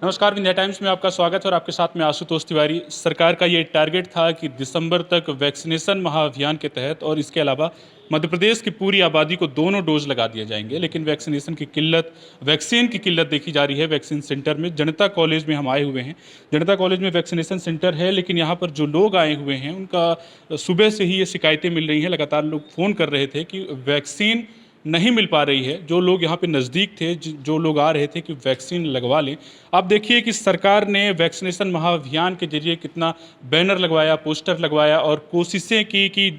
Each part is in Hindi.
नमस्कार, इंडिया टाइम्स में आपका स्वागत है और आपके साथ में आशुतोष तिवारी। सरकार का ये टारगेट था कि दिसंबर तक वैक्सीनेशन महाअभियान के तहत और इसके अलावा मध्य प्रदेश की पूरी आबादी को दोनों डोज लगा दिए जाएंगे, लेकिन वैक्सीनेशन की किल्लत, वैक्सीन की किल्लत देखी जा रही है। वैक्सीन सेंटर में जनता कॉलेज में हम आए हुए हैं। जनता कॉलेज में वैक्सीनेशन सेंटर है, लेकिन यहाँ पर जो लोग आए हुए हैं उनका सुबह से ही ये शिकायतें मिल रही हैं। लगातार लोग फ़ोन कर रहे थे कि वैक्सीन नहीं मिल पा रही है। जो लोग यहाँ पे नज़दीक थे, जो लोग आ रहे थे कि वैक्सीन लगवा लें। आप देखिए कि सरकार ने वैक्सीनेशन महाअभियान के जरिए कितना बैनर लगवाया, पोस्टर लगवाया और कोशिशें की कि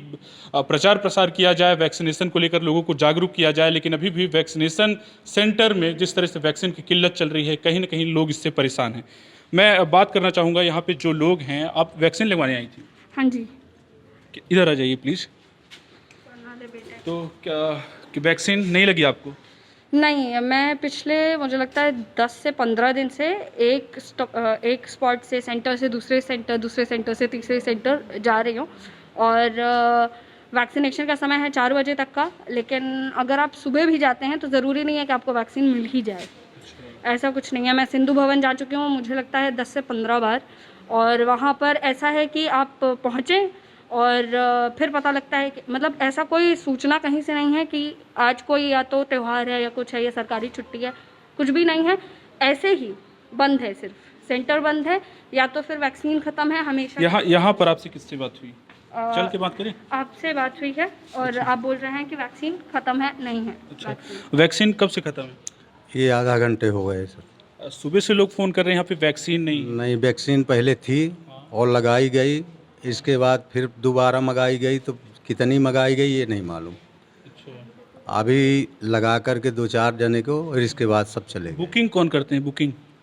प्रचार प्रसार किया जाए, वैक्सीनेशन को लेकर लोगों को जागरूक किया जाए। लेकिन अभी भी वैक्सीनेशन सेंटर में जिस तरह से वैक्सीन की किल्लत चल रही है, कहीं ना कहीं लोग इससे परेशान हैं। मैं बात करना चाहूँगा यहाँ पे जो लोग हैं। आप वैक्सीन लगवाने आई थी? हाँ जी। इधर आ जाइए प्लीज़। तो क्या कि वैक्सीन नहीं लगी आपको? नहीं, मैं पिछले मुझे लगता है 10 से 15 दिन से एक स्पॉट से सेंटर से दूसरे सेंटर से तीसरे सेंटर जा रही हूँ। और वैक्सीनेशन का समय है 4 बजे तक का, लेकिन अगर आप सुबह भी जाते हैं तो ज़रूरी नहीं है कि आपको वैक्सीन मिल ही जाए। ऐसा कुछ नहीं है। मैं सिंधु भवन जा चुकी हूँ, मुझे लगता है 10 से 15 बार। और वहाँ पर ऐसा है कि आप पहुँचें और फिर पता लगता है कि मतलब ऐसा कोई सूचना कहीं से नहीं है कि आज कोई या तो त्यौहार है या कुछ है या सरकारी छुट्टी है, कुछ भी नहीं है। ऐसे ही बंद है, सिर्फ सेंटर बंद है या तो फिर वैक्सीन ख़त्म है। हमेशा यहाँ पर आपसे किससे बात हुई? चल के बात करें। आपसे बात हुई है और आप बोल रहे हैं कि वैक्सीन ख़त्म है, नहीं है। अच्छा, वैक्सीन कब से ख़त्म है? ये आधा घंटे हो गए सर। सुबह से लोग फ़ोन कर रहे हैं यहाँ पे वैक्सीन नहीं। वैक्सीन पहले थी और लगाई गई, इसके बाद फिर दोबारा मंगाई गई, तो कितनी मंगाई गई ये नहीं मालूम। अच्छा, अभी लगा करके 2-4 जने को और इसके बाद सब चले गए। बुकिंग कौन करते हैं?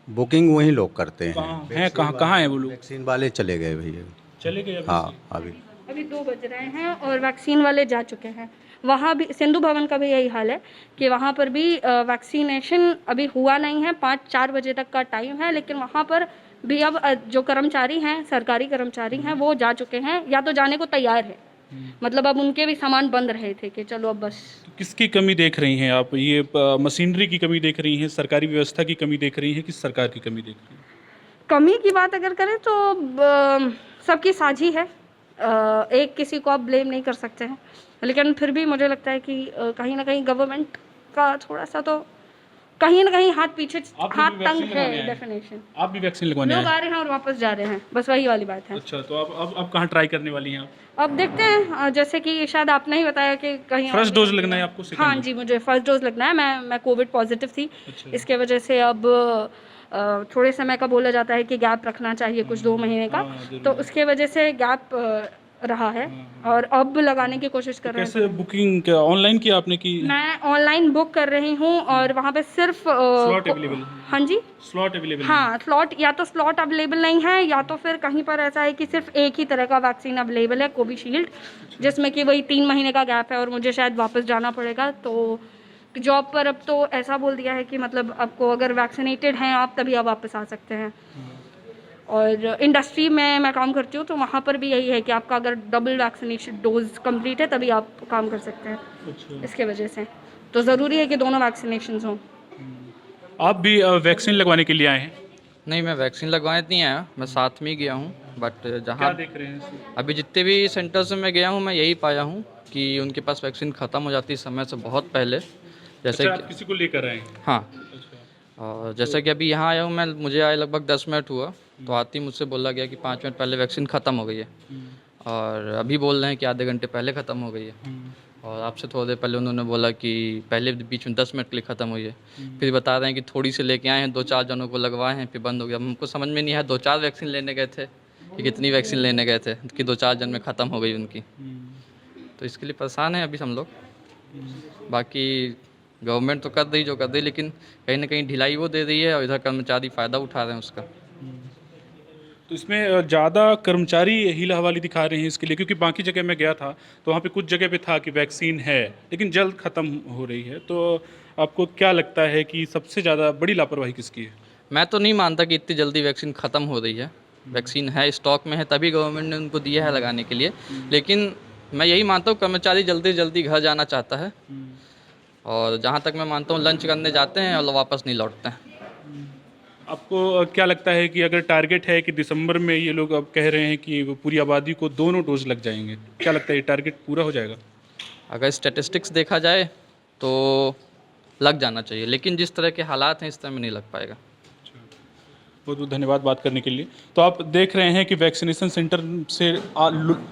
बुकिंग वही लोग करते हैं। कहाँ है वो लोग? वैक्सीन वाले चले गए भैया। चले गए अभी? हाँ, अभी 2 बज रहे हैं और वैक्सीन वाले जा चुके हैं। वहाँ भी सिंधु भवन का भी यही हाल है कि वहाँ पर भी वैक्सीनेशन अभी हुआ नहीं है। 5-4 बजे तक का टाइम है, लेकिन वहाँ पर भी अब जो कर्मचारी हैं, सरकारी कर्मचारी हैं, वो जा चुके हैं या तो जाने को तैयार है। मतलब अब उनके भी सामान बंद रहे थे कि चलो अब बस। तो किसकी कमी देख रही हैं आप? ये मशीनरी की कमी देख रही हैं, सरकारी व्यवस्था की कमी देख रही हैं, किस सरकार की कमी देख रही हैं? कमी की बात अगर करें तो सबकी साझी है। एक किसी को आप ब्लेम नहीं कर सकते हैं, लेकिन फिर भी मुझे लगता है कि कहीं ना कहीं गवर्नमेंट का थोड़ा सा तो कहीं ना कहीं हाथ तंग है। डेफिनेशन आप भी वैक्सीन लगवाने लोग आ रहे हैं और वापस जा रहे हैं, बस वही वाली बात है। अच्छा, तो अब कहाँ ट्राई करने वाली हैं आप? अब देखते हैं, जैसे कि शायद आपने ही बताया कि कहीं फर्स्ट डोज लगना है आपको? हाँ जी, मुझे फर्स्ट डोज लगना है। मैं कोविड पॉजिटिव थी। अच्छा। इसके वजह से अब थोड़े समय का बोला जाता है कि गैप रखना चाहिए, कुछ 2 महीने का। तो उसके वजह से गैप रहा है और अब लगाने की कोशिश कर रहे हैं। कैसे बुकिंग ऑनलाइन की आपने की? मैं ऑनलाइन बुक कर रही हूँ और वहाँ पे सिर्फ स्लॉट अवेलेबल है? हाँ जी, स्लॉट अवेलेबल? हाँ, स्लॉट या तो स्लॉट अवेलेबल नहीं है या तो फिर कहीं पर ऐसा है कि सिर्फ एक ही तरह का वैक्सीन अवेलेबल है, कोविशील्ड, जिसमें कि वही 3 महीने का गैप है और मुझे शायद वापस जाना पड़ेगा। तो जॉब पर अब तो ऐसा बोल दिया है कि मतलब आपको अगर वैक्सीनेटेड हैं आप तभी आप वापस आ सकते हैं। और इंडस्ट्री में मैं काम करती हूँ तो वहाँ पर भी यही है कि आपका अगर डबल वैक्सीनेशन डोज कंप्लीट है तभी आप काम कर सकते हैं। अच्छा। इसके वजह से तो ज़रूरी है कि दोनों वैक्सीनेशंस हों। आप भी वैक्सीन लगवाने के लिए आए हैं? नहीं, मैं वैक्सीन लगवाने नहीं आया, मैं साथ में ही गया हूँ। बट क्या जहाँ देख रहे हैं इसमें? अभी जितने भी सेंटर्स में मैं गया हूँ, मैं यही पाया हूँ कि उनके पास वैक्सीन ख़त्म हो जाती है समय से बहुत पहले। जैसे अच्छा, आप किसी को लेकर आए हैं? हाँ, अच्छा। और जैसे कि अभी यहाँ आया हूँ मैं, मुझे आए लगभग 10 मिनट हुआ, तो आते ही मुझसे बोला गया कि 5 मिनट पहले वैक्सीन ख़त्म हो गई है। और अभी बोल रहे हैं कि आधे घंटे पहले ख़त्म हो गई है। और आपसे थोड़ी देर पहले उन्होंने बोला कि पहले बीच में 10 मिनट के लिए ख़त्म हुई है। फिर बता रहे हैं कि थोड़ी से लेके आए हैं, 2-4 जनों को लगवाए हैं, फिर बंद हो गया। हमको समझ में नहीं आया 2-4 वैक्सीन लेने गए थे कि कितनी वैक्सीन लेने गए थे कि 2-4 जन में ख़त्म हो गई उनकी। तो इसके लिए परेशान हैं अभी हम लोग। बाकी गवर्नमेंट तो कर रही जो कर रही, लेकिन कहीं ना कहीं ढिलाई वो दे रही है और इधर कर्मचारी फ़ायदा उठा रहे हैं उसका। तो इसमें ज़्यादा कर्मचारी हीला हवाली दिखा रहे हैं इसके लिए, क्योंकि बाकी जगह मैं गया था तो वहाँ पे कुछ जगह पे था कि वैक्सीन है लेकिन जल्द ख़त्म हो रही है। तो आपको क्या लगता है कि सबसे ज़्यादा बड़ी लापरवाही किसकी है? मैं तो नहीं मानता कि इतनी जल्दी वैक्सीन ख़त्म हो रही है। वैक्सीन है, स्टॉक में है, तभी गवर्नमेंट ने उनको दिया है लगाने के लिए। लेकिन मैं यही मानता हूँ कर्मचारी जल्दी से जल्दी घर जाना चाहता है। और जहाँ तक मैं मानता हूँ लंच करने जाते हैं और वापस नहीं लौटते हैं। आपको क्या लगता है कि अगर टारगेट है कि दिसंबर में ये लोग अब कह रहे हैं कि वो पूरी आबादी को दोनों डोज लग जाएंगे, क्या लगता है ये टारगेट पूरा हो जाएगा? अगर स्टैटिस्टिक्स देखा जाए तो लग जाना चाहिए, लेकिन जिस तरह के हालात हैं इस तरह में नहीं लग पाएगा। बहुत बहुत धन्यवाद बात करने के लिए। तो आप देख रहे हैं कि वैक्सीनेशन सेंटर से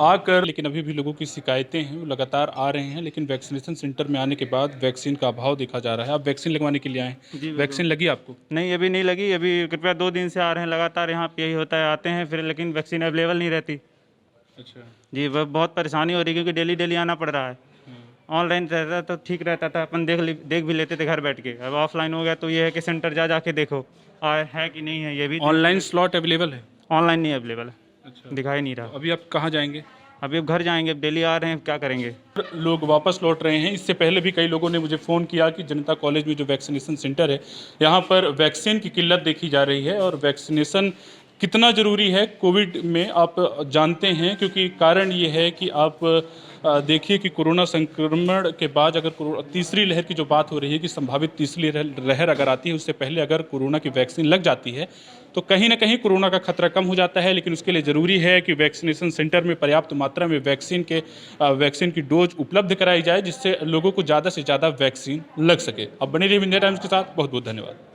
आकर लेकिन अभी भी लोगों की शिकायतें हैं, वो लगातार आ रहे हैं, लेकिन वैक्सीनेशन सेंटर में आने के बाद वैक्सीन का अभाव देखा जा रहा है। आप वैक्सीन लगवाने के लिए आए हैं, वैक्सीन लगी आपको? नहीं, अभी नहीं लगी। अभी कृपया 2 दिन से आ रहे हैं लगातार, यहाँ पे यही होता है, आते हैं फिर लेकिन वैक्सीन अवेलेबल नहीं रहती। अच्छा। जी, वह बहुत परेशानी हो रही है क्योंकि डेली डेली आना पड़ रहा है। ऑनलाइन रहता तो ठीक रहता था, अपन देख भी लेते थे घर बैठ के। अब ऑफलाइन हो गया तो ये है कि सेंटर जा के देखो है कि नहीं है। ये भी ऑनलाइन स्लॉट अवेलेबल है? ऑनलाइन नहीं अवेलेबल है, अच्छा। दिखाई नहीं रहा। अभी आप कहाँ जाएंगे? अभी अब घर जाएंगे, अब डेली आ रहे हैं, क्या करेंगे। लोग वापस लौट रहे हैं। इससे पहले भी कई लोगों ने मुझे फ़ोन किया कि जनता कॉलेज में जो वैक्सीनेशन सेंटर है, यहाँ पर वैक्सीन की किल्लत देखी जा रही है और वैक्सीनेशन कितना ज़रूरी है कोविड में आप जानते हैं, क्योंकि कारण ये है कि आप देखिए कि कोरोना संक्रमण के बाद अगर तीसरी लहर की जो बात हो रही है कि संभावित तीसरी लहर अगर आती है, उससे पहले अगर कोरोना की वैक्सीन लग जाती है तो कहीं ना कहीं कोरोना का खतरा कम हो जाता है। लेकिन उसके लिए ज़रूरी है कि वैक्सीनेशन सेंटर में पर्याप्त मात्रा में वैक्सीन की डोज उपलब्ध कराई जाए, जिससे लोगों को ज़्यादा से ज़्यादा वैक्सीन लग सके। अब बने रहिए इंडिया टाइम्स के साथ। बहुत बहुत धन्यवाद।